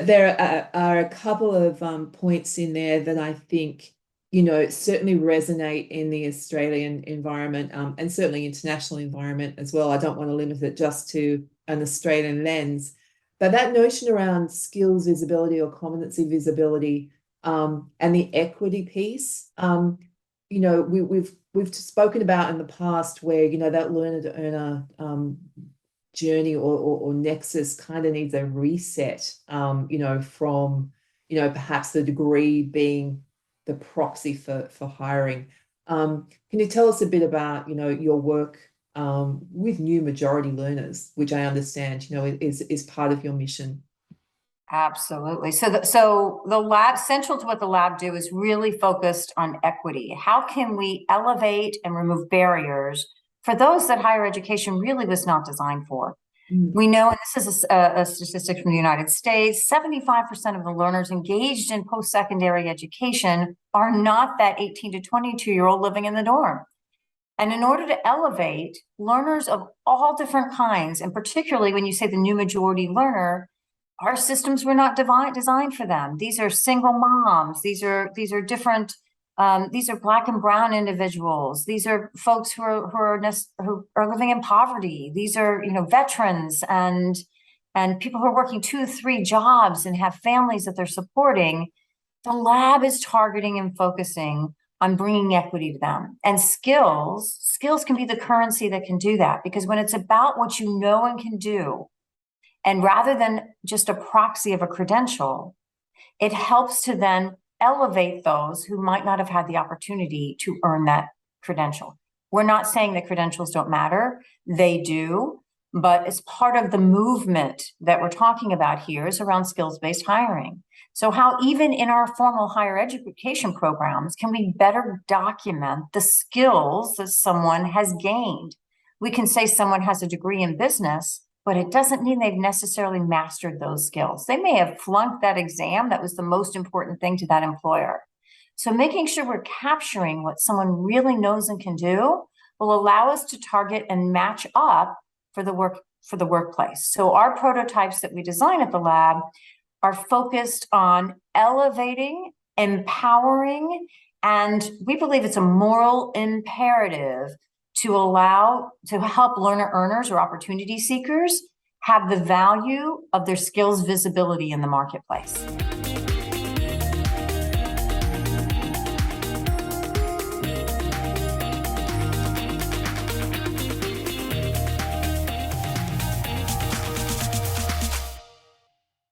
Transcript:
there are a couple of points in there that I think, certainly resonate in the Australian environment, and certainly international environment as well. I don't want to limit it just to an Australian lens, but that notion around skills visibility or competency visibility, and the equity piece, we've spoken about in the past where, that learner to earner journey or nexus kind of needs a reset, from, perhaps the degree being the proxy for hiring. Can you tell us a bit about, your work with new majority learners, which I understand, is part of your mission? Absolutely. So the lab, central to what the lab do, is really focused on equity. How can we elevate and remove barriers for those that higher education really was not designed for? We know, and this is a statistic from the United States, 75% of the learners engaged in post-secondary education are not that 18 to 22-year-old living in the dorm. And in order to elevate learners of all different kinds, and particularly when you say the new majority learner, our systems were not designed for them. These are single moms. These are different. These are Black and brown individuals. These are folks who are living in poverty. These are, veterans and people who are working 2-3 jobs and have families that they're supporting. The lab is targeting and focusing on bringing equity to them. And skills can be the currency that can do that, because when it's about what you know and can do, and rather than just a proxy of a credential, it helps to then elevate those who might not have had the opportunity to earn that credential. We're not saying that credentials don't matter. They do, but as part of the movement that we're talking about here is around skills-based hiring. So how even in our formal higher education programs can we better document the skills that someone has gained? We can say someone has a degree in business, but it doesn't mean they've necessarily mastered those skills. They may have flunked that exam that was the most important thing to that employer. So making sure we're capturing what someone really knows and can do will allow us to target and match up for the workplace. So our prototypes that we design at the lab are focused on elevating, empowering, and we believe it's a moral imperative to help learner earners or opportunity seekers have the value of their skills visibility in the marketplace.